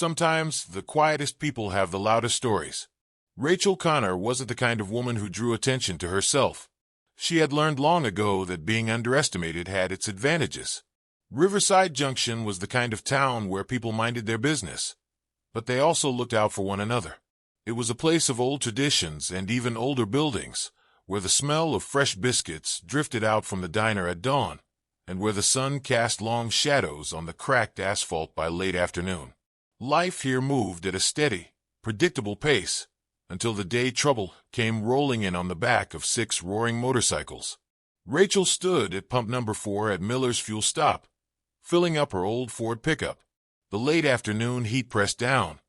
Sometimes the quietest people have the loudest stories. Rachel Connor wasn't the kind of woman who drew attention to herself. She had learned long ago that being underestimated had its advantages. Riverside Junction was the kind of town where people minded their business, but they also looked out for one another. It was a place of old traditions and even older buildings, where the smell of fresh biscuits drifted out from the diner at dawn, and where the sun cast long shadows on the cracked asphalt by late afternoon. Life here moved at a steady, predictable pace, until the day trouble came rolling in on the back of 6 roaring motorcycles. Rachel stood at pump number 4 at Miller's fuel stop, filling up her old Ford pickup. The late afternoon heat pressed down,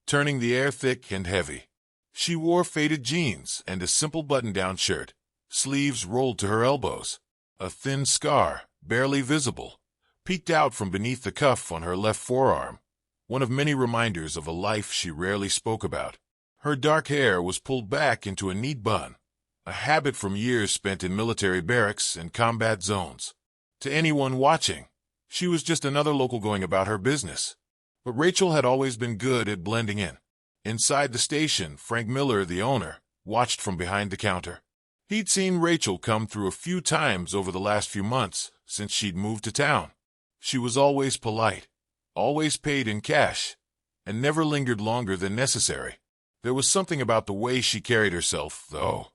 turning the air thick and heavy. She wore faded jeans and a simple button-down shirt, sleeves rolled to her elbows. A thin scar, barely visible, peeked out from beneath the cuff on her left forearm, one of many reminders of a life she rarely spoke about. Her dark hair was pulled back into a neat bun, a habit from years spent in military barracks and combat zones. To anyone watching, she was just another local going about her business. But Rachel had always been good at blending in. Inside the station, Frank Miller, the owner, watched from behind the counter. He'd seen Rachel come through a few times over the last few months since she'd moved to town. She was always polite, always paid in cash, and never lingered longer than necessary. There was something about the way she carried herself, though,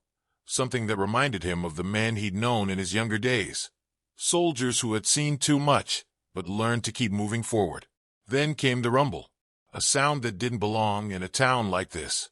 something that reminded him of the men he'd known in his younger days. Soldiers who had seen too much, but learned to keep moving forward. Then came the rumble, a sound that didn't belong in a town like this.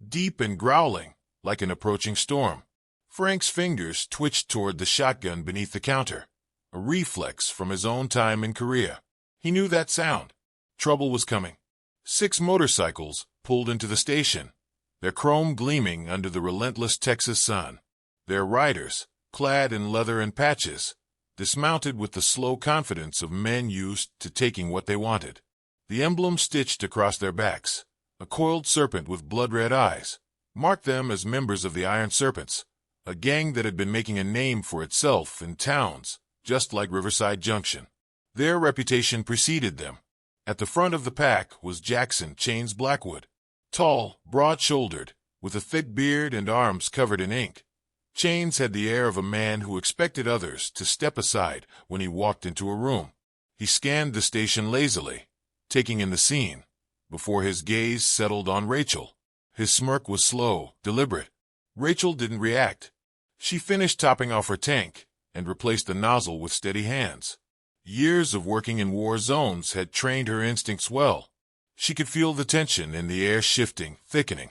Deep and growling, like an approaching storm. Frank's fingers twitched toward the shotgun beneath the counter, a reflex from his own time in Korea. He knew that sound. Trouble was coming. 6 motorcycles pulled into the station, their chrome gleaming under the relentless Texas sun. Their riders, clad in leather and patches, dismounted with the slow confidence of men used to taking what they wanted. The emblem stitched across their backs, a coiled serpent with blood-red eyes, marked them as members of the Iron Serpents, a gang that had been making a name for itself in towns just like Riverside Junction. Their reputation preceded them. At the front of the pack was Jackson Chains Blackwood. Tall, broad-shouldered, with a thick beard and arms covered in ink. Chains had the air of a man who expected others to step aside when he walked into a room. He scanned the station lazily, taking in the scene, before his gaze settled on Rachel. His smirk was slow, deliberate. Rachel didn't react. She finished topping off her tank and replaced the nozzle with steady hands. Years of working in war zones had trained her instincts well. She could feel the tension in the air shifting, thickening.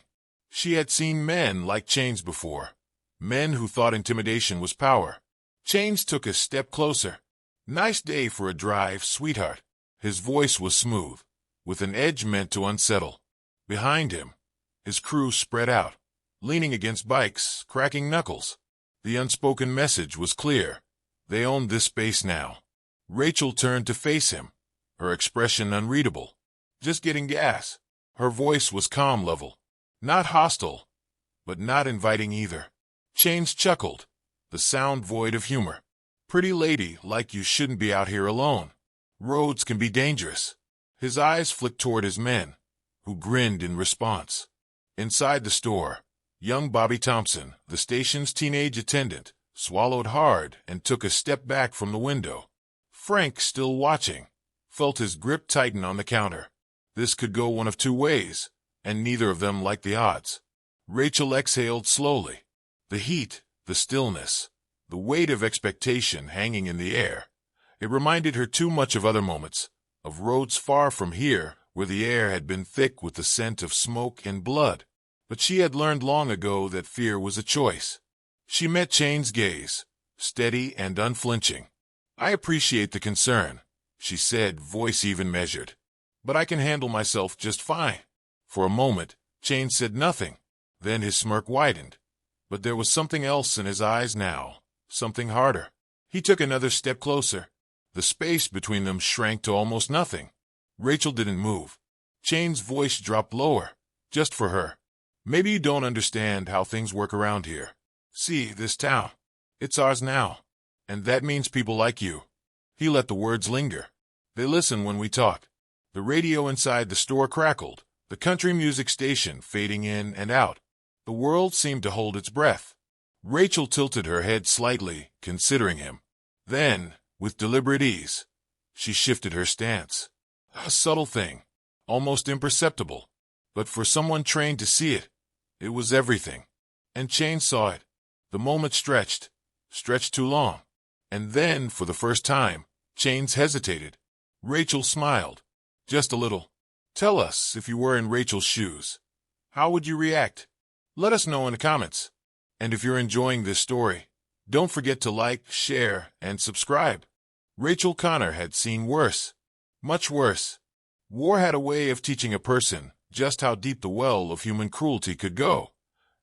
She had seen men like Chains before, men who thought intimidation was power. Chains took a step closer. "Nice day for a drive, sweetheart." His voice was smooth, with an edge meant to unsettle. Behind him, his crew spread out, leaning against bikes, cracking knuckles. The unspoken message was clear. They owned this space now. Rachel turned to face him, her expression unreadable. "Just getting gas." Her voice was calm level. Not hostile, but not inviting either. Chains chuckled, the sound void of humor. "Pretty lady like you shouldn't be out here alone. Roads can be dangerous." His eyes flicked toward his men, who grinned in response. Inside the store, young Bobby Thompson, the station's teenage attendant, swallowed hard and took a step back from the window. Frank, still watching, felt his grip tighten on the counter. This could go one of two ways, and neither of them liked the odds. Rachel exhaled slowly. The heat, the stillness, the weight of expectation hanging in the air. It reminded her too much of other moments, of roads far from here where the air had been thick with the scent of smoke and blood. But she had learned long ago that fear was a choice. She met Chain's gaze, steady and unflinching. "I appreciate the concern," she said, voice even measured. "But I can handle myself just fine." For a moment, Chain said nothing. Then his smirk widened. But there was something else in his eyes now, something harder. He took another step closer. The space between them shrank to almost nothing. Rachel didn't move. Chain's voice dropped lower, just for her. "Maybe you don't understand how things work around here. See, this town. It's ours now. And that means people like you." He let the words linger. "They listen when we talk. The radio inside the store crackled, the country music station fading in and out. The world seemed to hold its breath. Rachel tilted her head slightly, considering him. Then, with deliberate ease, she shifted her stance. A subtle thing, almost imperceptible. But for someone trained to see it, it was everything. And Chain saw it. The moment stretched too long. And then, for the first time, Chains hesitated. Rachel smiled. Just a little. Tell us, if you were in Rachel's shoes, how would you react? Let us know in the comments. And if you're enjoying this story, don't forget to like, share, and subscribe. Rachel Connor had seen worse. Much worse. War had a way of teaching a person just how deep the well of human cruelty could go.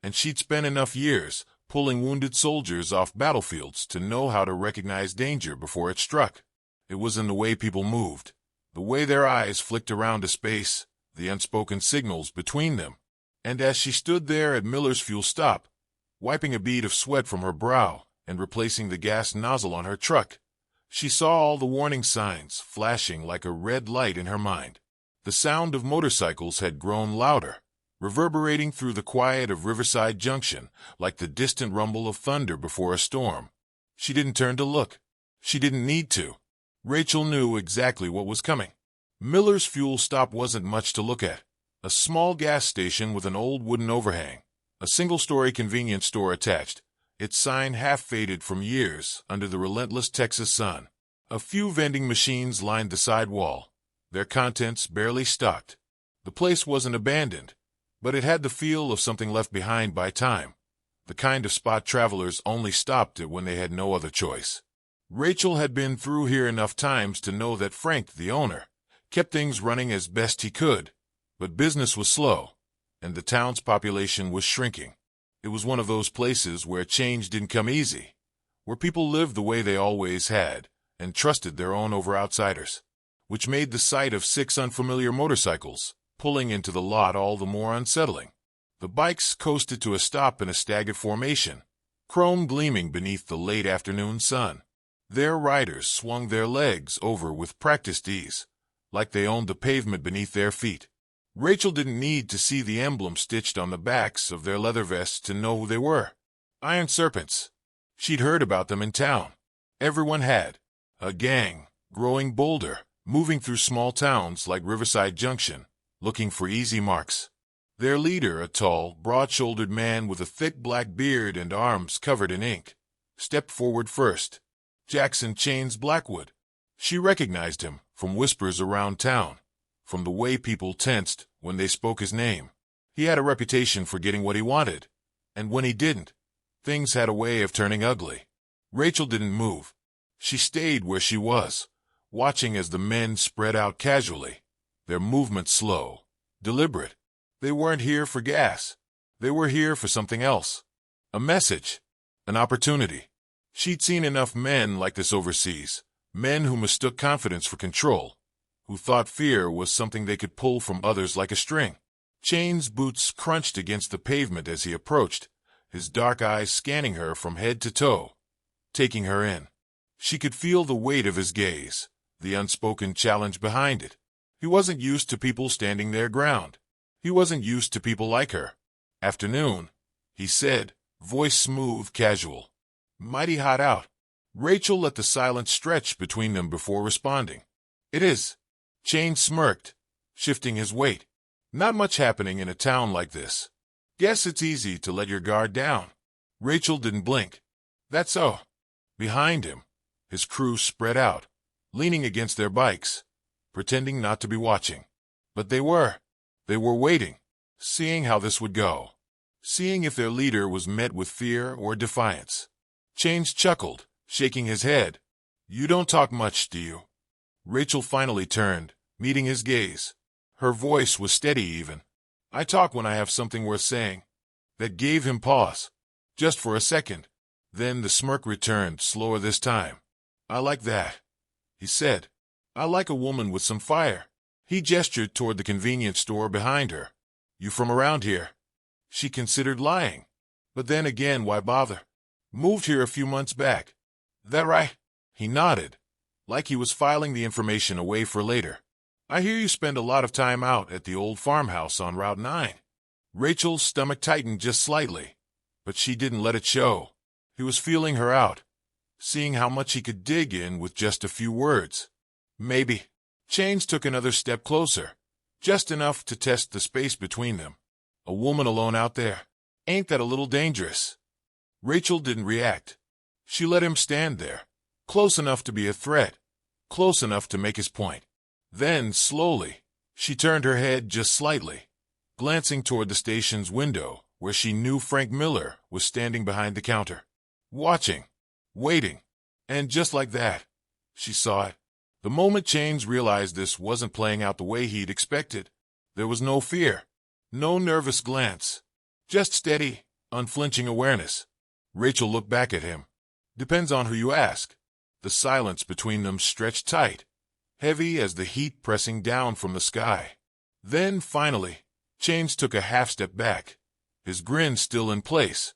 And she'd spent enough years pulling wounded soldiers off battlefields to know how to recognize danger before it struck. It was in the way people moved, the way their eyes flicked around a space, the unspoken signals between them. And as she stood there at Miller's fuel stop, wiping a bead of sweat from her brow and replacing the gas nozzle on her truck, she saw all the warning signs flashing like a red light in her mind. The sound of motorcycles had grown louder, reverberating through the quiet of Riverside Junction like the distant rumble of thunder before a storm. She didn't turn to look. She didn't need to. Rachel knew exactly what was coming. Miller's fuel stop wasn't much to look at. A small gas station with an old wooden overhang, a single-story convenience store attached, its sign half-faded from years under the relentless Texas sun. A few vending machines lined the side wall, their contents barely stocked. The place wasn't abandoned, but it had the feel of something left behind by time, the kind of spot travelers only stopped at when they had no other choice. Rachel had been through here enough times to know that Frank, the owner, kept things running as best he could, but business was slow, and the town's population was shrinking. It was one of those places where change didn't come easy, where people lived the way they always had and trusted their own over outsiders, which made the sight of 6 unfamiliar motorcycles pulling into the lot all the more unsettling. The bikes coasted to a stop in a staggered formation, chrome gleaming beneath the late afternoon sun. Their riders swung their legs over with practiced ease, like they owned the pavement beneath their feet. Rachel didn't need to see the emblem stitched on the backs of their leather vests to know who they were. Iron Serpents. She'd heard about them in town. Everyone had. A gang, growing bolder, moving through small towns like Riverside Junction, looking for easy marks. Their leader, a tall, broad-shouldered man with a thick black beard and arms covered in ink, stepped forward first. Jackson Chains Blackwood. She recognized him from whispers around town, from the way people tensed when they spoke his name. He had a reputation for getting what he wanted, and when he didn't, things had a way of turning ugly. Rachel didn't move. She stayed where she was, watching as the men spread out casually, their movements slow, deliberate. They weren't here for gas. They were here for something else. A message. An opportunity. She'd seen enough men like this overseas, men who mistook confidence for control, who thought fear was something they could pull from others like a string. Chain's boots crunched against the pavement as he approached, his dark eyes scanning her from head to toe, taking her in. She could feel the weight of his gaze, the unspoken challenge behind it. He wasn't used to people standing their ground. He wasn't used to people like her. "Afternoon," he said, voice smooth, casual. "Mighty hot out." Rachel let the silence stretch between them before responding. "It is." Chain smirked, shifting his weight. "Not much happening in a town like this. Guess it's easy to let your guard down." Rachel didn't blink. "That's so." Behind him, his crew spread out, leaning against their bikes, pretending not to be watching. But they were. They were waiting, seeing how this would go, seeing if their leader was met with fear or defiance. Chains chuckled, shaking his head. "You don't talk much, do you?" Rachel finally turned, meeting his gaze. Her voice was steady even. "I talk when I have something worth saying." That gave him pause, just for a second. Then the smirk returned, slower this time. "I like that," he said. "I like a woman with some fire." He gestured toward the convenience store behind her. "You from around here?" She considered lying. But then again, why bother? "Moved here a few months back." "That right?" He nodded, like he was filing the information away for later. I hear you spend a lot of time out at the old farmhouse on Route 9. Rachel's stomach tightened just slightly, but she didn't let it show. He was feeling her out, seeing how much he could dig in with just a few words. Maybe. Chains took another step closer, just enough to test the space between them. A woman alone out there. Ain't that a little dangerous? Rachel didn't react. She let him stand there, close enough to be a threat, close enough to make his point. Then, slowly, she turned her head just slightly, glancing toward the station's window, where she knew Frank Miller was standing behind the counter, watching, waiting. And just like that, she saw it. The moment Chains realized this wasn't playing out the way he'd expected, there was no fear, no nervous glance, just steady, unflinching awareness. Rachel looked back at him. Depends on who you ask. The silence between them stretched tight, heavy as the heat pressing down from the sky. Then, finally, Chains took a half-step back, his grin still in place,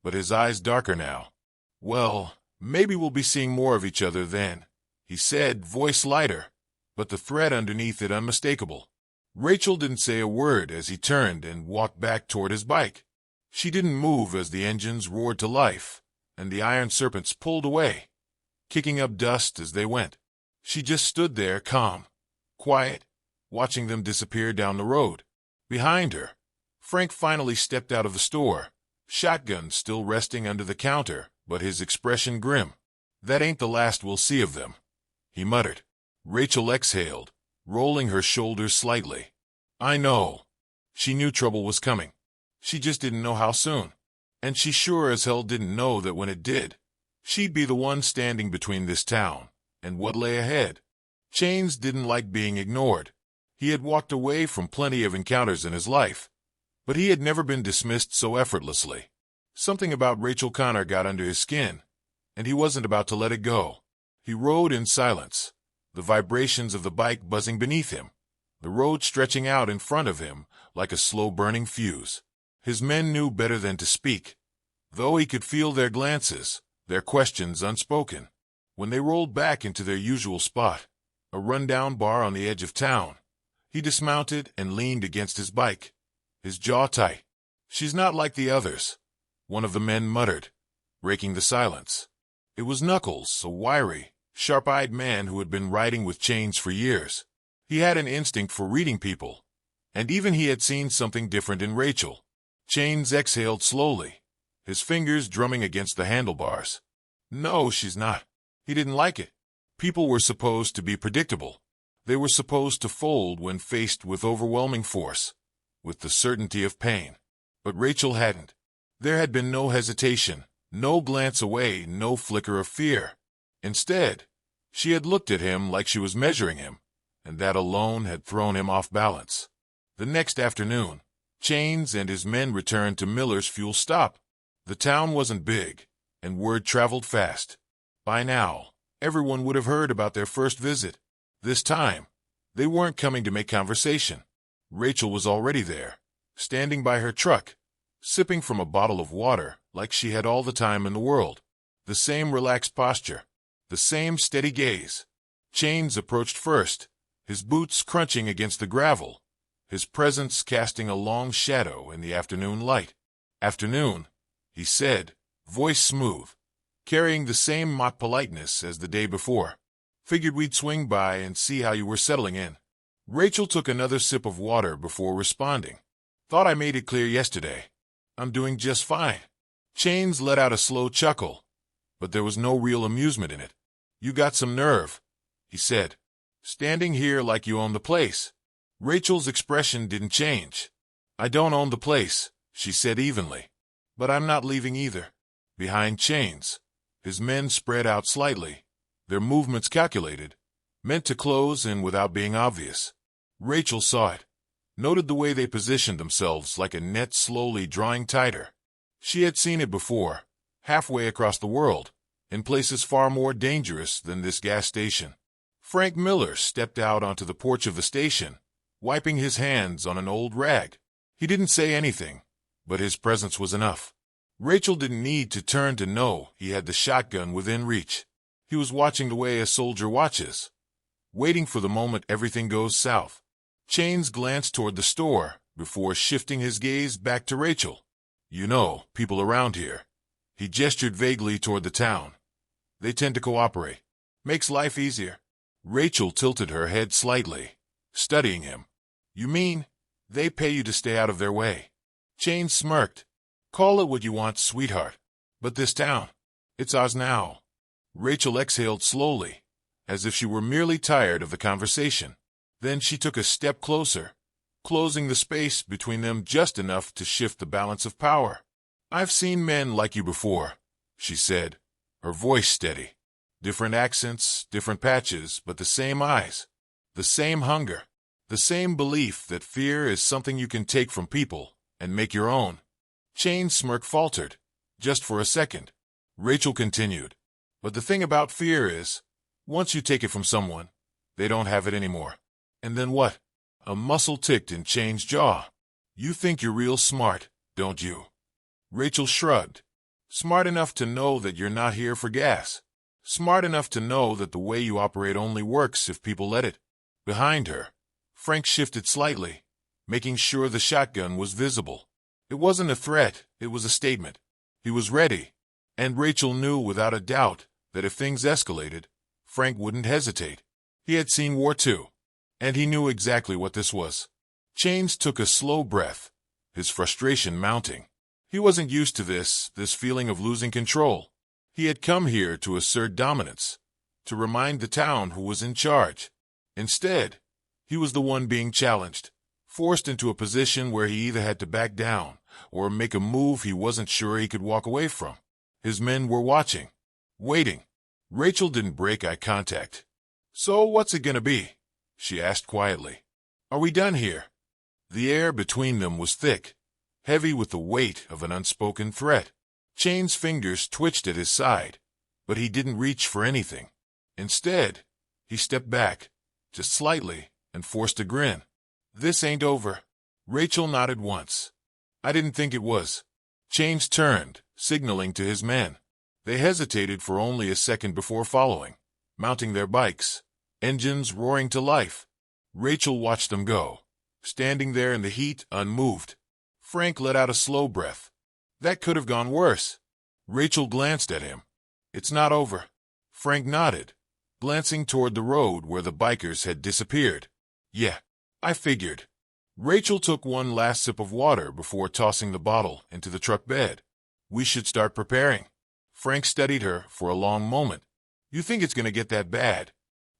but his eyes darker now. Well, maybe we'll be seeing more of each other then, he said, voice lighter, but the threat underneath it unmistakable. Rachel didn't say a word as he turned and walked back toward his bike. She didn't move as the engines roared to life, and the Iron Serpents pulled away, kicking up dust as they went. She just stood there, calm, quiet, watching them disappear down the road. Behind her, Frank finally stepped out of the store, shotgun still resting under the counter, but his expression grim. That ain't the last we'll see of them, he muttered. Rachel exhaled, rolling her shoulders slightly. I know. She knew trouble was coming. She just didn't know how soon. And she sure as hell didn't know that when it did, she'd be the one standing between this town and what lay ahead. Chains didn't like being ignored. He had walked away from plenty of encounters in his life, but he had never been dismissed so effortlessly. Something about Rachel Connor got under his skin, and he wasn't about to let it go. He rode in silence, the vibrations of the bike buzzing beneath him, the road stretching out in front of him like a slow-burning fuse. His men knew better than to speak, though he could feel their glances, their questions unspoken. When they rolled back into their usual spot, a rundown bar on the edge of town, he dismounted and leaned against his bike, his jaw tight. She's not like the others, one of the men muttered, breaking the silence. It was Knuckles, a wiry, sharp-eyed man who had been riding with Chains for years. He had an instinct for reading people, and even he had seen something different in Rachel. Chains exhaled slowly, his fingers drumming against the handlebars. No, she's not. He didn't like it. People were supposed to be predictable. They were supposed to fold when faced with overwhelming force, with the certainty of pain. But Rachel hadn't. There had been no hesitation, no glance away, no flicker of fear. Instead, she had looked at him like she was measuring him, and that alone had thrown him off balance. The next afternoon, Chains and his men returned to Miller's fuel stop. The town wasn't big, and word traveled fast. By now, everyone would have heard about their first visit. This time, they weren't coming to make conversation. Rachel was already there, standing by her truck, sipping from a bottle of water like she had all the time in the world. The same relaxed posture, the same steady gaze. Chains approached first, his boots crunching against the gravel, his presence casting a long shadow in the afternoon light. Afternoon, he said, voice smooth, carrying the same mock politeness as the day before. Figured we'd swing by and see how you were settling in. Rachel took another sip of water before responding. Thought I made it clear yesterday. I'm doing just fine. Chains let out a slow chuckle, but there was no real amusement in it. You got some nerve, he said, standing here like you own the place. Rachel's expression didn't change. I don't own the place, she said evenly. But I'm not leaving either. Behind Chains, his men spread out slightly, their movements calculated, meant to close in without being obvious. Rachel saw it, noted the way they positioned themselves like a net slowly drawing tighter. She had seen it before, halfway across the world, in places far more dangerous than this gas station. Frank Miller stepped out onto the porch of the station, wiping his hands on an old rag. He didn't say anything, but his presence was enough. Rachel didn't need to turn to know he had the shotgun within reach. He was watching the way a soldier watches, waiting for the moment everything goes south. Chains glanced toward the store before shifting his gaze back to Rachel. You know, people around here. He gestured vaguely toward the town. They tend to cooperate. Makes life easier. Rachel tilted her head slightly, studying him. You mean, they pay you to stay out of their way? Chains smirked. Call it what you want, sweetheart. But this town, it's ours now. Rachel exhaled slowly, as if she were merely tired of the conversation. Then she took a step closer, closing the space between them just enough to shift the balance of power. I've seen men like you before, she said, her voice steady. Different accents, different patches, but the same eyes, the same hunger, the same belief that fear is something you can take from people and make your own. Chain's smirk faltered, just for a second. Rachel continued. But the thing about fear is, once you take it from someone, they don't have it anymore. And then what? A muscle ticked in Chain's jaw. You think you're real smart, don't you? Rachel shrugged. Smart enough to know that you're not here for gas. Smart enough to know that the way you operate only works if people let it. Behind her, Frank shifted slightly, making sure the shotgun was visible. It wasn't a threat, it was a statement. He was ready, and Rachel knew without a doubt that if things escalated, Frank wouldn't hesitate. He had seen war too, and he knew exactly what this was. Chains took a slow breath, his frustration mounting. He wasn't used to this feeling of losing control. He had come here to assert dominance, to remind the town who was in charge. Instead, he was the one being challenged, forced into a position where he either had to back down or make a move he wasn't sure he could walk away from. His men were watching, waiting. Rachel didn't break eye contact. So what's it gonna be? She asked quietly. Are we done here? The air between them was thick, heavy with the weight of an unspoken threat. Chain's fingers twitched at his side, but he didn't reach for anything. Instead, he stepped back, just slightly, and forced a grin. This ain't over. Rachel nodded once. I didn't think it was. Chains turned, signaling to his men. They hesitated for only a second before following, mounting their bikes, engines roaring to life. Rachel watched them go, standing there in the heat, unmoved. Frank let out a slow breath. That could have gone worse. Rachel glanced at him. It's not over. Frank nodded, glancing toward the road where the bikers had disappeared. Yeah, I figured. Rachel took one last sip of water before tossing the bottle into the truck bed. We should start preparing. Frank studied her for a long moment. You think it's going to get that bad?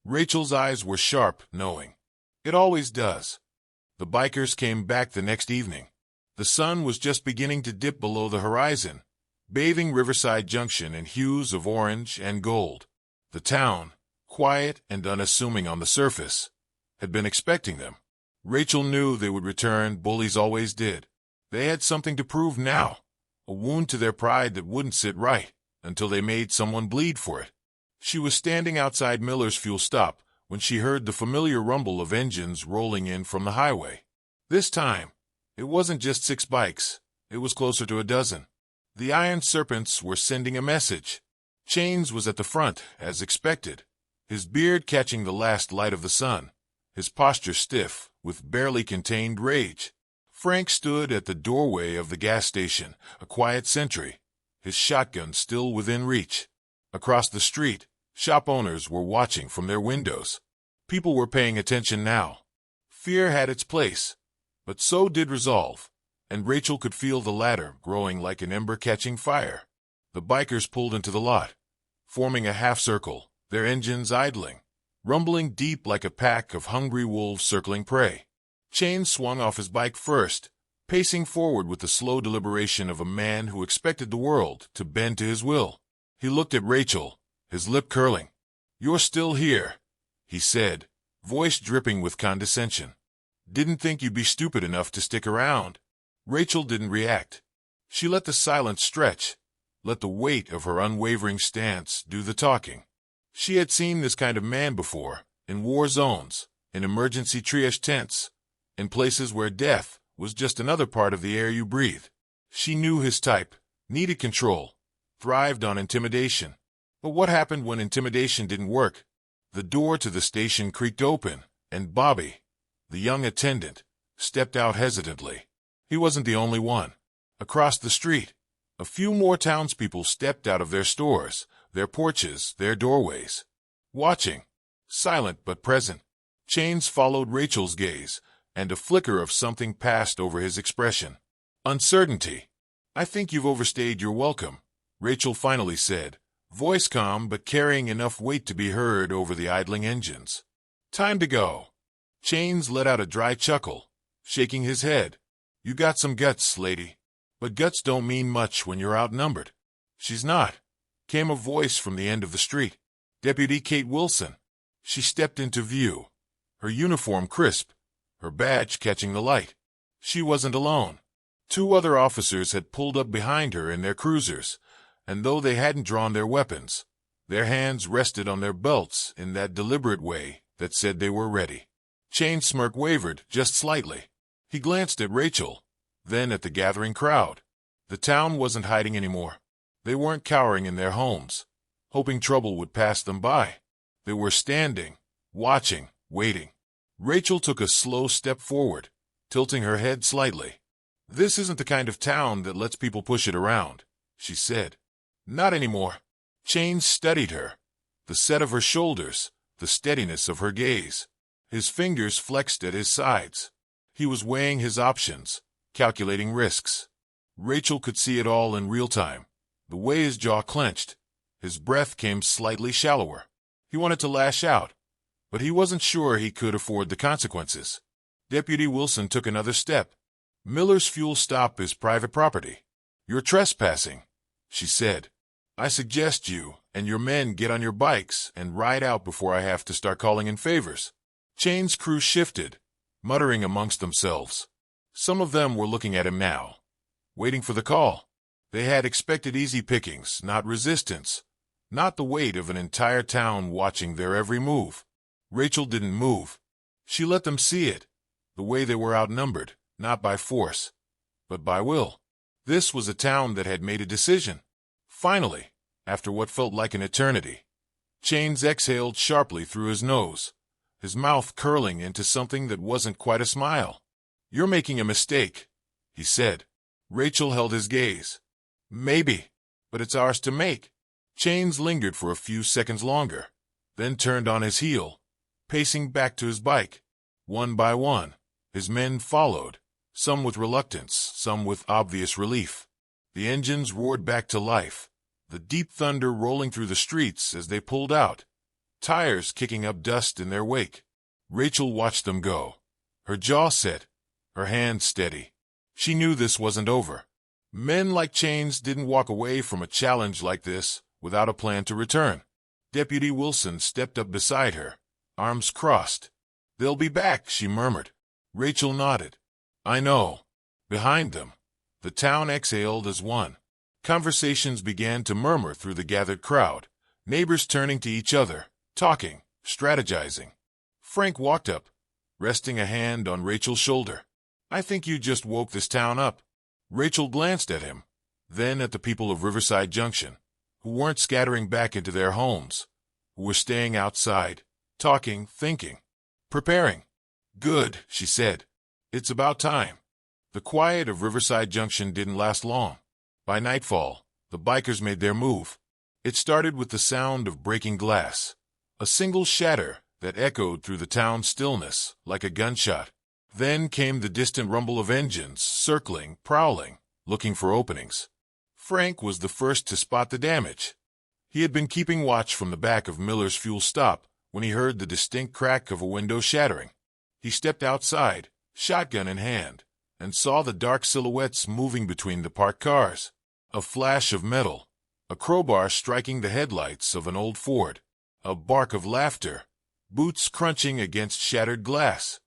Rachel's eyes were sharp, knowing. It always does. The bikers came back the next evening. The sun was just beginning to dip below the horizon, bathing Riverside Junction in hues of orange and gold. The town, quiet and unassuming on the surface, had been expecting them. Rachel knew they would return, bullies always did. They had something to prove now, a wound to their pride that wouldn't sit right until they made someone bleed for it. She was standing outside Miller's fuel stop when she heard the familiar rumble of engines rolling in from the highway. This time, it wasn't just 6 bikes, it was closer to a dozen. The Iron Serpents were sending a message. Chains was at the front, as expected, his beard catching the last light of the sun, his posture stiff, with barely contained rage. Frank stood at the doorway of the gas station, a quiet sentry, his shotgun still within reach. Across the street, shop owners were watching from their windows. People were paying attention now. Fear had its place, but so did resolve, and Rachel could feel the latter growing like an ember catching fire. The bikers pulled into the lot, forming a half-circle, their engines idling, rumbling deep like a pack of hungry wolves circling prey. Chains swung off his bike first, pacing forward with the slow deliberation of a man who expected the world to bend to his will. He looked at Rachel, his lip curling. "You're still here," he said, voice dripping with condescension. "Didn't think you'd be stupid enough to stick around." Rachel didn't react. She let the silence stretch, let the weight of her unwavering stance do the talking. She had seen this kind of man before, in war zones, in emergency triage tents, in places where death was just another part of the air you breathe. She knew his type, needed control, thrived on intimidation. But what happened when intimidation didn't work? The door to the station creaked open, and Bobby, the young attendant, stepped out hesitantly. He wasn't the only one. Across the street, a few more townspeople stepped out of their stores, their porches, their doorways. Watching, silent but present, Chains followed Rachel's gaze, and a flicker of something passed over his expression. Uncertainty. "I think you've overstayed your welcome," Rachel finally said, voice calm but carrying enough weight to be heard over the idling engines. "Time to go." Chains let out a dry chuckle, shaking his head. "You got some guts, lady. But guts don't mean much when you're outnumbered." "She's not," came a voice from the end of the street. Deputy Kate Wilson. She stepped into view, her uniform crisp, her badge catching the light. She wasn't alone. 2 other officers had pulled up behind her in their cruisers, and though they hadn't drawn their weapons, their hands rested on their belts in that deliberate way that said they were ready. Chain's smirk wavered just slightly. He glanced at Rachel, then at the gathering crowd. The town wasn't hiding anymore. They weren't cowering in their homes, hoping trouble would pass them by. They were standing, watching, waiting. Rachel took a slow step forward, tilting her head slightly. "This isn't the kind of town that lets people push it around," she said. "Not anymore." Chains studied her, the set of her shoulders, the steadiness of her gaze. His fingers flexed at his sides. He was weighing his options, calculating risks. Rachel could see it all in real time, the way his jaw clenched. His breath came slightly shallower. He wanted to lash out, but he wasn't sure he could afford the consequences. Deputy Wilson took another step. "Miller's fuel stop is private property. You're trespassing," she said. "I suggest you and your men get on your bikes and ride out before I have to start calling in favors." Chain's crew shifted, muttering amongst themselves. Some of them were looking at him now, waiting for the call. They had expected easy pickings, not resistance, not the weight of an entire town watching their every move. Rachel didn't move. She let them see it, the way they were outnumbered, not by force, but by will. This was a town that had made a decision. Finally, after what felt like an eternity, Chains exhaled sharply through his nose, his mouth curling into something that wasn't quite a smile. "You're making a mistake," he said. Rachel held his gaze. "Maybe, but it's ours to make." Chains lingered for a few seconds longer, then turned on his heel, pacing back to his bike. One by one, his men followed, some with reluctance, some with obvious relief. The engines roared back to life, the deep thunder rolling through the streets as they pulled out, tires kicking up dust in their wake. Rachel watched them go, her jaw set, her hands steady. She knew this wasn't over. Men like Chains didn't walk away from a challenge like this without a plan to return. Deputy Wilson stepped up beside her, arms crossed. "They'll be back," she murmured. Rachel nodded. "I know." Behind them, the town exhaled as one. Conversations began to murmur through the gathered crowd, neighbors turning to each other, talking, strategizing. Frank walked up, resting a hand on Rachel's shoulder. "I think you just woke this town up." Rachel glanced at him, then at the people of Riverside Junction, who weren't scattering back into their homes, who were staying outside, talking, thinking, preparing. "Good," she said. "It's about time." The quiet of Riverside Junction didn't last long. By nightfall, the bikers made their move. It started with the sound of breaking glass, a single shatter that echoed through the town's stillness like a gunshot. Then came the distant rumble of engines, circling, prowling, looking for openings. Frank was the first to spot the damage. He had been keeping watch from the back of Miller's fuel stop when he heard the distinct crack of a window shattering. He stepped outside, shotgun in hand, and saw the dark silhouettes moving between the parked cars. A flash of metal, a crowbar striking the headlights of an old Ford, a bark of laughter, boots crunching against shattered glass.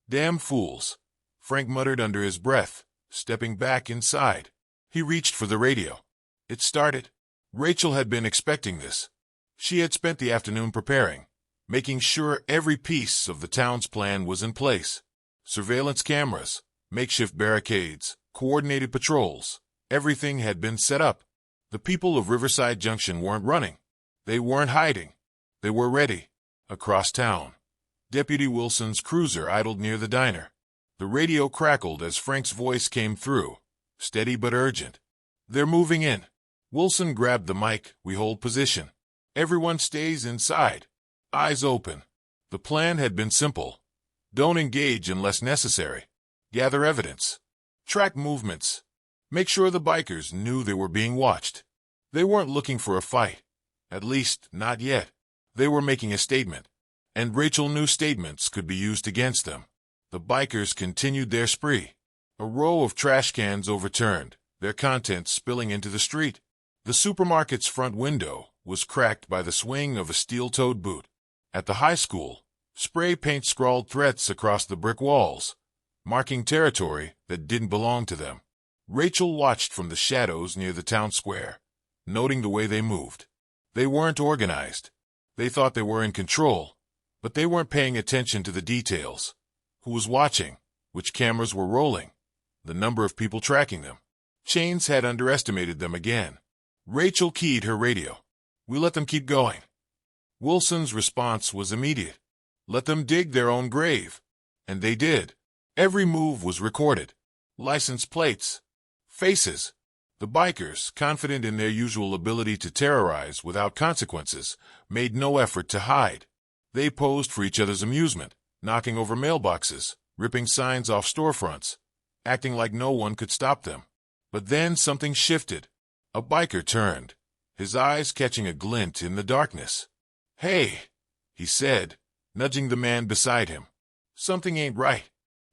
"Damn fools," Frank muttered under his breath, stepping back inside. He reached for the radio. It started. Rachel had been expecting this. She had spent the afternoon preparing, making sure every piece of the town's plan was in place. Surveillance cameras, makeshift barricades, coordinated patrols, everything had been set up. The people of Riverside Junction weren't running. They weren't hiding. They were ready. Across town, Deputy Wilson's cruiser idled near the diner. The radio crackled as Frank's voice came through, steady but urgent. "They're moving in." Wilson grabbed the mic. "We hold position. Everyone stays inside. Eyes open." The plan had been simple. Don't engage unless necessary. Gather evidence. Track movements. Make sure the bikers knew they were being watched. They weren't looking for a fight. At least, not yet. They were making a statement. And Rachel knew statements could be used against them. The bikers continued their spree. A row of trash cans overturned, their contents spilling into the street. The supermarket's front window was cracked by the swing of a steel-toed boot. At the high school, spray paint scrawled threats across the brick walls, marking territory that didn't belong to them. Rachel watched from the shadows near the town square, noting the way they moved. They weren't organized. They thought they were in control, but they weren't paying attention to the details. Who was watching? Which cameras were rolling? The number of people tracking them. Chains had underestimated them again. Rachel keyed her radio. "We let them keep going." Wilson's response was immediate. "Let them dig their own grave." And they did. Every move was recorded. License plates. Faces. The bikers, confident in their usual ability to terrorize without consequences, made no effort to hide. They posed for each other's amusement, knocking over mailboxes, ripping signs off storefronts, acting like no one could stop them. But then something shifted. A biker turned, his eyes catching a glint in the darkness. "Hey," he said, nudging the man beside him. "Something ain't right."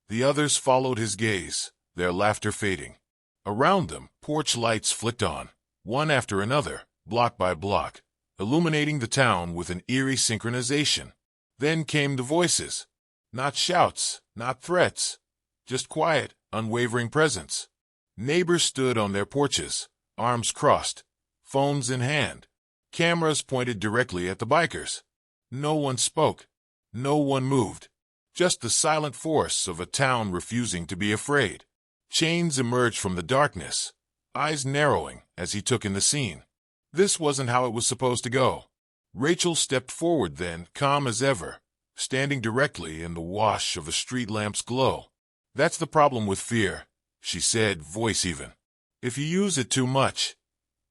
The others followed his gaze, their laughter fading. Around them, porch lights flicked on, one after another, block by block, illuminating the town with an eerie synchronization. Then came the voices. Not shouts, not threats, just quiet, unwavering presence. Neighbors stood on their porches, arms crossed, phones in hand. Cameras pointed directly at the bikers. No one spoke. No one moved. Just the silent force of a town refusing to be afraid. Chains emerged from the darkness, eyes narrowing as he took in the scene. This wasn't how it was supposed to go. Rachel stepped forward then, calm as ever, standing directly in the wash of a street lamp's glow. "That's the problem with fear," she said, voice even. "If you use it too much,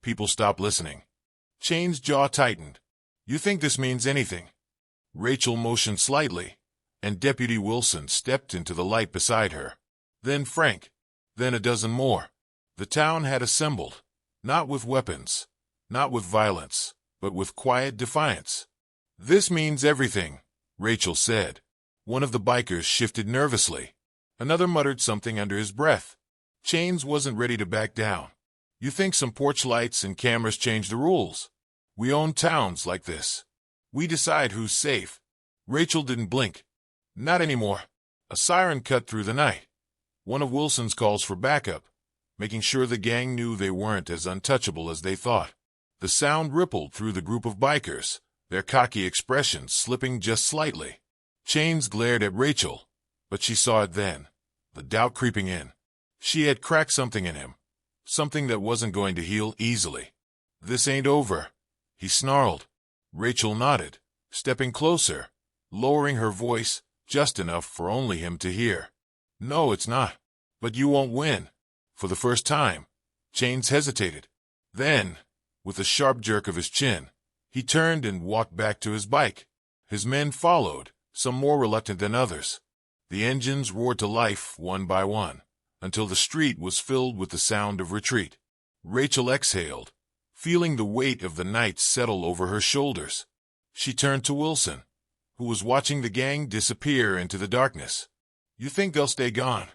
people stop listening." Chain's jaw tightened. "You think this means anything?" Rachel motioned slightly, and Deputy Wilson stepped into the light beside her. Then Frank. Then a dozen more. The town had assembled, not with weapons, not with violence, but with quiet defiance. "This means everything," Rachel said. One of the bikers shifted nervously. Another muttered something under his breath. Chains wasn't ready to back down. "You think some porch lights and cameras change the rules? We own towns like this. We decide who's safe." Rachel didn't blink. "Not anymore." A siren cut through the night. One of Wilson's calls for backup, making sure the gang knew they weren't as untouchable as they thought. The sound rippled through the group of bikers, their cocky expressions slipping just slightly. Chains glared at Rachel, but she saw it then, the doubt creeping in. She had cracked something in him, something that wasn't going to heal easily. "This ain't over," he snarled. Rachel nodded, stepping closer, lowering her voice just enough for only him to hear. "No, it's not. But you won't win." For the first time, Chains hesitated. Then, with a sharp jerk of his chin, he turned and walked back to his bike. His men followed, some more reluctant than others. The engines roared to life one by one, until the street was filled with the sound of retreat. Rachel exhaled, feeling the weight of the night settle over her shoulders. She turned to Wilson, who was watching the gang disappear into the darkness. "You think they'll stay gone?"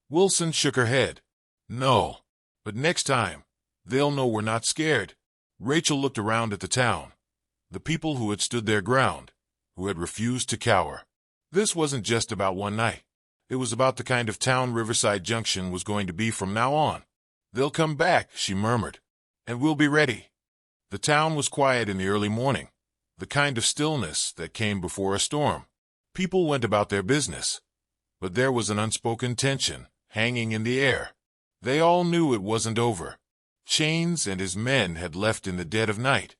Wilson shook her head. "No. But next time, they'll know we're not scared." Rachel looked around at the town, the people who had stood their ground, who had refused to cower. This wasn't just about one night. It was about the kind of town Riverside Junction was going to be from now on. "They'll come back," she murmured, "and we'll be ready." The town was quiet in the early morning, the kind of stillness that came before a storm. People went about their business, but there was an unspoken tension hanging in the air. They all knew it wasn't over. Chains and his men had left in the dead of night,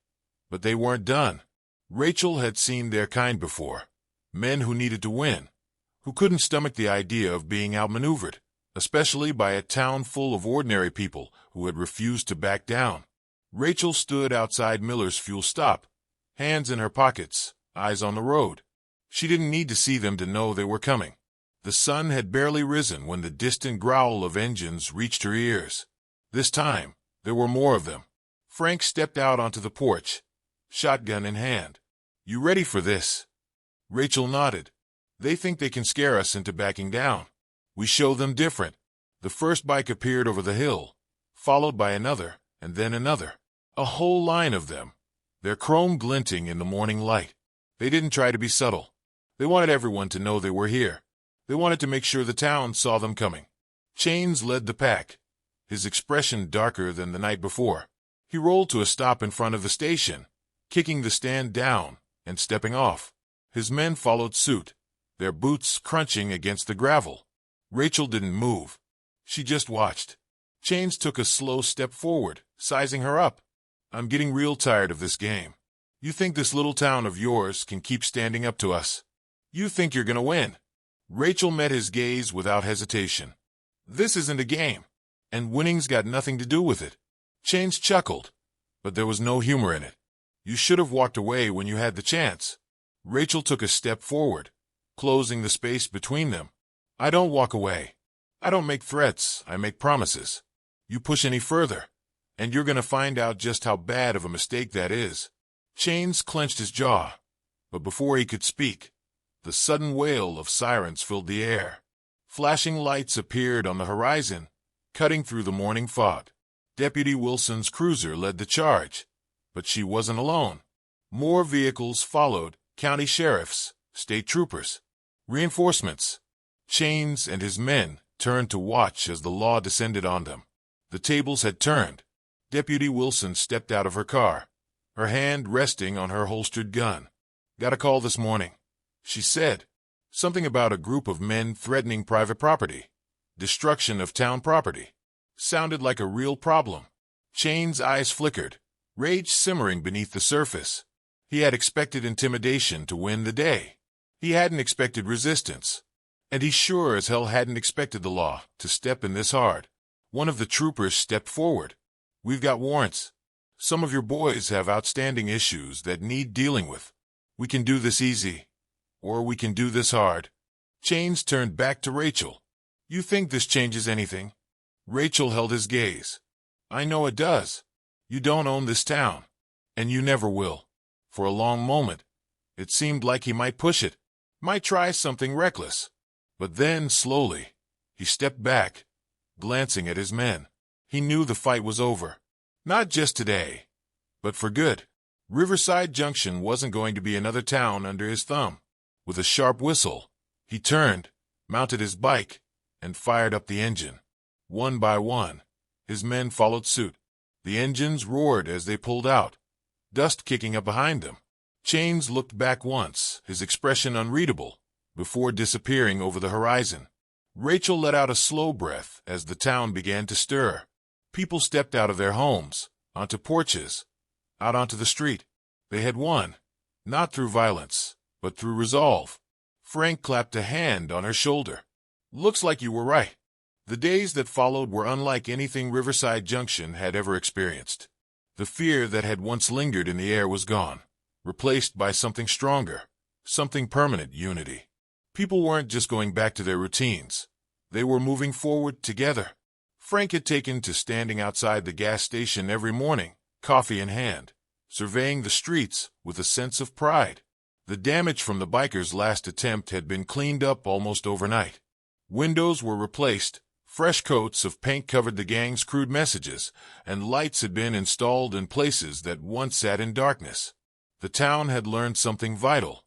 but they weren't done. Rachel had seen their kind before. Men who needed to win, who couldn't stomach the idea of being outmaneuvered, especially by a town full of ordinary people who had refused to back down. Rachel stood outside Miller's fuel stop, hands in her pockets, eyes on the road. She didn't need to see them to know they were coming. The sun had barely risen when the distant growl of engines reached her ears. This time, there were more of them. Frank stepped out onto the porch, shotgun in hand. "You ready for this?" Rachel nodded. "They think they can scare us into backing down. We show them different." The first bike appeared over the hill, followed by another, and then another. A whole line of them, their chrome glinting in the morning light. They didn't try to be subtle. They wanted everyone to know they were here. They wanted to make sure the town saw them coming. Chains led the pack, his expression darker than the night before. He rolled to a stop in front of the station, kicking the stand down and stepping off. His men followed suit, their boots crunching against the gravel. Rachel didn't move. She just watched. Chains took a slow step forward, sizing her up. "I'm getting real tired of this game. You think this little town of yours can keep standing up to us? You think you're gonna win?" Rachel met his gaze without hesitation. "This isn't a game, and winning's got nothing to do with it." Chains chuckled, but there was no humor in it. "You should have walked away when you had the chance." Rachel took a step forward, closing the space between them. "I don't walk away. I don't make threats, I make promises. You push any further, and you're gonna find out just how bad of a mistake that is." Chains clenched his jaw, but before he could speak, the sudden wail of sirens filled the air. Flashing lights appeared on the horizon, cutting through the morning fog. Deputy Wilson's cruiser led the charge, but she wasn't alone. More vehicles followed, county sheriffs, state troopers, reinforcements. Chains and his men turned to watch as the law descended on them. The tables had turned. Deputy Wilson stepped out of her car, her hand resting on her holstered gun. "Got a call this morning," she said. Something about a group of men threatening private property. Destruction of town property. Sounded like a real problem. Chain's eyes flickered, rage simmering beneath the surface. He had expected intimidation to win the day. He hadn't expected resistance. And he sure as hell hadn't expected the law to step in this hard. One of the troopers stepped forward. "We've got warrants. Some of your boys have outstanding issues that need dealing with. We can do this easy, or we can do this hard." Chains turned back to Rachel. "You think this changes anything?" Rachel held his gaze. "I know it does. You don't own this town, and you never will." For a long moment, it seemed like he might push it, might try something reckless. But then, slowly, he stepped back, glancing at his men. He knew the fight was over. Not just today, but for good. Riverside Junction wasn't going to be another town under his thumb. With a sharp whistle, he turned, mounted his bike, and fired up the engine. One by one, his men followed suit. The engines roared as they pulled out, dust kicking up behind them. Chains looked back once, his expression unreadable, before disappearing over the horizon. Rachel let out a slow breath as the town began to stir. People stepped out of their homes, onto porches, out onto the street. They had won, not through violence, but through resolve. Frank clapped a hand on her shoulder. "Looks like you were right." The days that followed were unlike anything Riverside Junction had ever experienced. The fear that had once lingered in the air was gone, replaced by something stronger, something permanent: unity. People weren't just going back to their routines. They were moving forward together. Frank had taken to standing outside the gas station every morning, coffee in hand, surveying the streets with a sense of pride. The damage from the bikers' last attempt had been cleaned up almost overnight. Windows were replaced, fresh coats of paint covered the gang's crude messages, and lights had been installed in places that once sat in darkness. The town had learned something vital.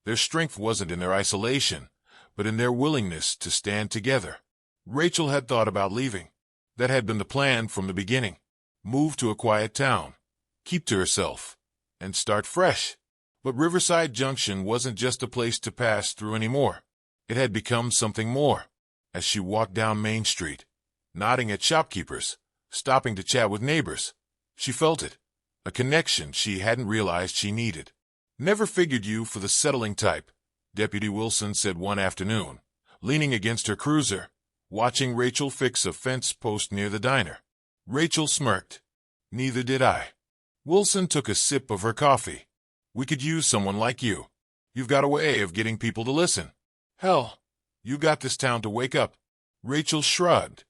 Their strength wasn't in their isolation, but in their willingness to stand together. Rachel had thought about leaving. That had been the plan from the beginning. Move to a quiet town, keep to herself, and start fresh. But Riverside Junction wasn't just a place to pass through anymore. It had become something more. As she walked down Main Street, nodding at shopkeepers, stopping to chat with neighbors, she felt it, a connection she hadn't realized she needed. Never figured you for the settling type, Deputy Wilson said one afternoon, leaning against her cruiser, watching Rachel fix a fence post near the diner. Rachel smirked. Neither did I. Wilson took a sip of her coffee. We could use someone like you. You've got a way of getting people to listen. Hell, you got this town to wake up. Rachel shrugged.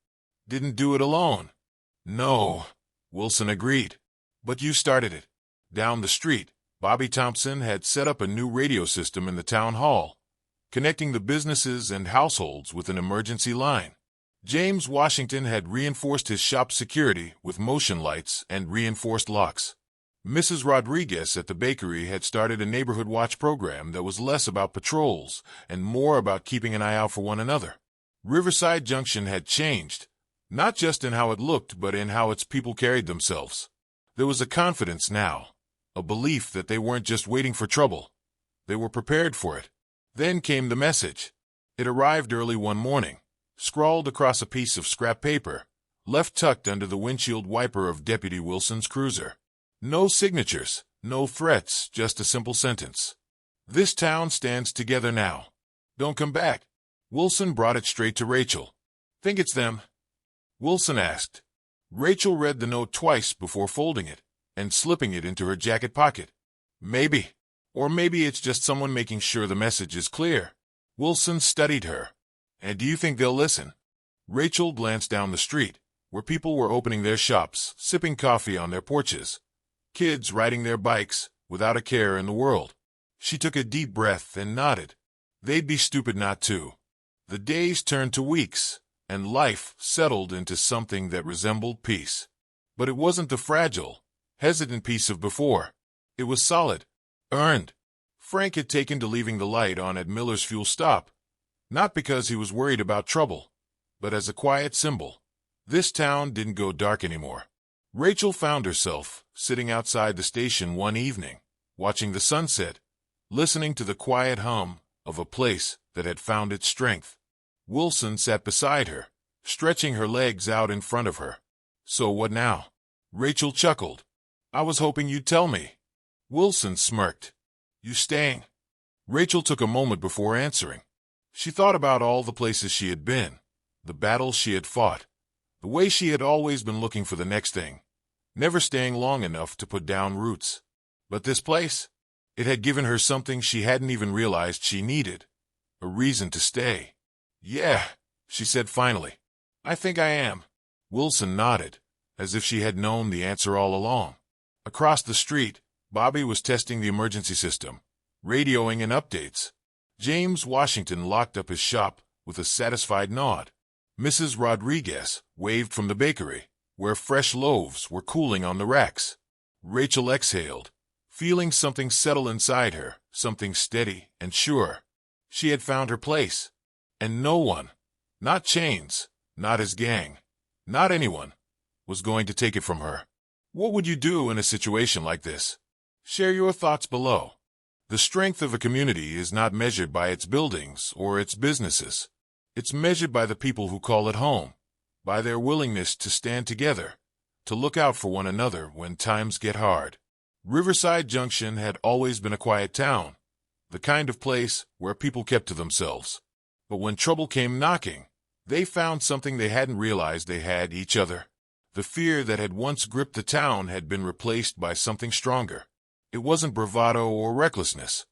Didn't do it alone. No, Wilson agreed. But you started it. Down the street, Bobby Thompson had set up a new radio system in the town hall, connecting the businesses and households with an emergency line. James Washington had reinforced his shop security with motion lights and reinforced locks. Mrs. Rodriguez at the bakery had started a neighborhood watch program that was less about patrols and more about keeping an eye out for one another. Riverside Junction had changed, not just in how it looked but in how its people carried themselves. There was a confidence now, a belief that they weren't just waiting for trouble. They were prepared for it. Then came the message. It arrived early one morning, scrawled across a piece of scrap paper, left tucked under the windshield wiper of Deputy Wilson's cruiser. No signatures, no threats, just a simple sentence. This town stands together now. Don't come back. Wilson brought it straight to Rachel. Think it's them? Wilson asked. Rachel read the note twice before folding it and slipping it into her jacket pocket. Maybe. Or maybe it's just someone making sure the message is clear. Wilson studied her. And do you think they'll listen? Rachel glanced down the street, where people were opening their shops, sipping coffee on their porches. Kids riding their bikes, without a care in the world. She took a deep breath and nodded. They'd be stupid not to. The days turned to weeks, and life settled into something that resembled peace. But it wasn't the fragile, hesitant peace of before. It was solid, earned. Frank had taken to leaving the light on at Miller's fuel stop, not because he was worried about trouble, but as a quiet symbol. This town didn't go dark anymore. Rachel found herself sitting outside the station one evening, watching the sunset, listening to the quiet hum of a place that had found its strength. Wilson sat beside her, stretching her legs out in front of her. So what now? Rachel chuckled. I was hoping you'd tell me. Wilson smirked. You staying? Rachel took a moment before answering. She thought about all the places she had been, the battles she had fought, the way she had always been looking for the next thing, never staying long enough to put down roots. But this place? It had given her something she hadn't even realized she needed. A reason to stay. Yeah, she said finally. I think I am. Wilson nodded, as if she had known the answer all along. Across the street, Bobby was testing the emergency system, radioing in updates. James Washington locked up his shop with a satisfied nod. Mrs. Rodriguez waved from the bakery, where fresh loaves were cooling on the racks. Rachel exhaled, feeling something settle inside her, something steady and sure. She had found her place. And no one, not Chains, not his gang, not anyone, was going to take it from her. What would you do in a situation like this? Share your thoughts below. The strength of a community is not measured by its buildings or its businesses. It's measured by the people who call it home, by their willingness to stand together, to look out for one another when times get hard. Riverside Junction had always been a quiet town, the kind of place where people kept to themselves. But when trouble came knocking, they found something they hadn't realized they had: each other. The fear that had once gripped the town had been replaced by something stronger. It wasn't bravado or recklessness,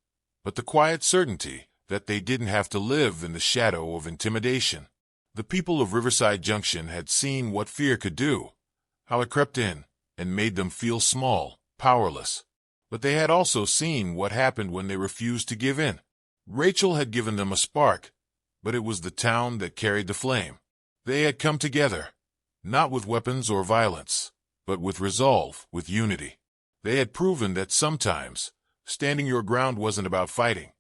but the quiet certainty that they didn't have to live in the shadow of intimidation. The people of Riverside Junction had seen what fear could do, how it crept in and made them feel small, powerless. But they had also seen what happened when they refused to give in. Rachel had given them a spark, but it was the town that carried the flame. They had come together, not with weapons or violence, but with resolve, with unity. They had proven that sometimes standing your ground wasn't about fighting.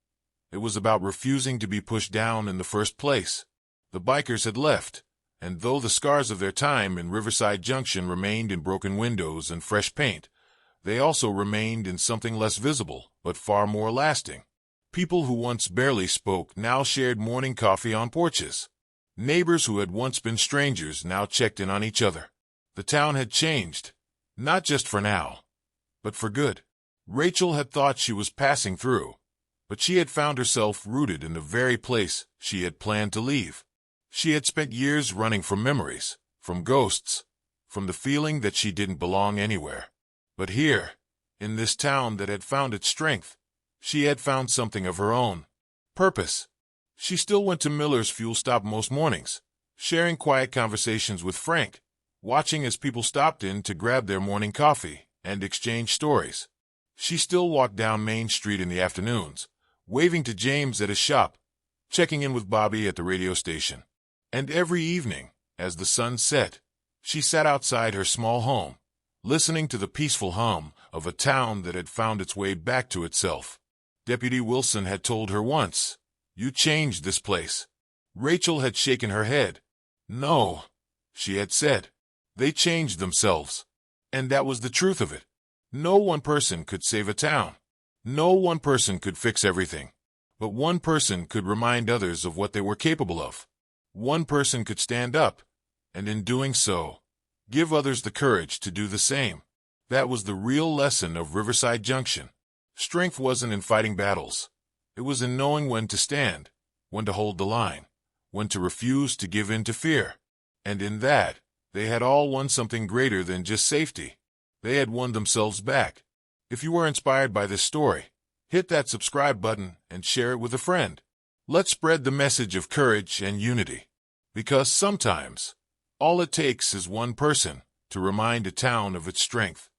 It was about refusing to be pushed down in the first place. The bikers had left, and though the scars of their time in Riverside Junction remained in broken windows and fresh paint, they also remained in something less visible, but far more lasting. People who once barely spoke now shared morning coffee on porches. Neighbors who had once been strangers now checked in on each other. The town had changed, not just for now, but for good. Rachel had thought she was passing through, but she had found herself rooted in the very place she had planned to leave. She had spent years running from memories, from ghosts, from the feeling that she didn't belong anywhere. But here, in this town that had found its strength, she had found something of her own. Purpose. She still went to Miller's fuel stop most mornings, sharing quiet conversations with Frank, watching as people stopped in to grab their morning coffee and exchange stories. She still walked down Main Street in the afternoons, waving to James at his shop, checking in with Bobby at the radio station. And every evening, as the sun set, she sat outside her small home, listening to the peaceful hum of a town that had found its way back to itself. Deputy Wilson had told her once, "You changed this place." Rachel had shaken her head. "No," she had said. "They changed themselves." And that was the truth of it. No one person could save a town. No one person could fix everything. But one person could remind others of what they were capable of. One person could stand up, and in doing so, give others the courage to do the same. That was the real lesson of Riverside Junction. Strength wasn't in fighting battles. It was in knowing when to stand, when to hold the line, when to refuse to give in to fear. And in that, they had all won something greater than just safety. They had won themselves back. If you were inspired by this story, hit that subscribe button and share it with a friend. Let's spread the message of courage and unity. Because sometimes, all it takes is one person to remind a town of its strength.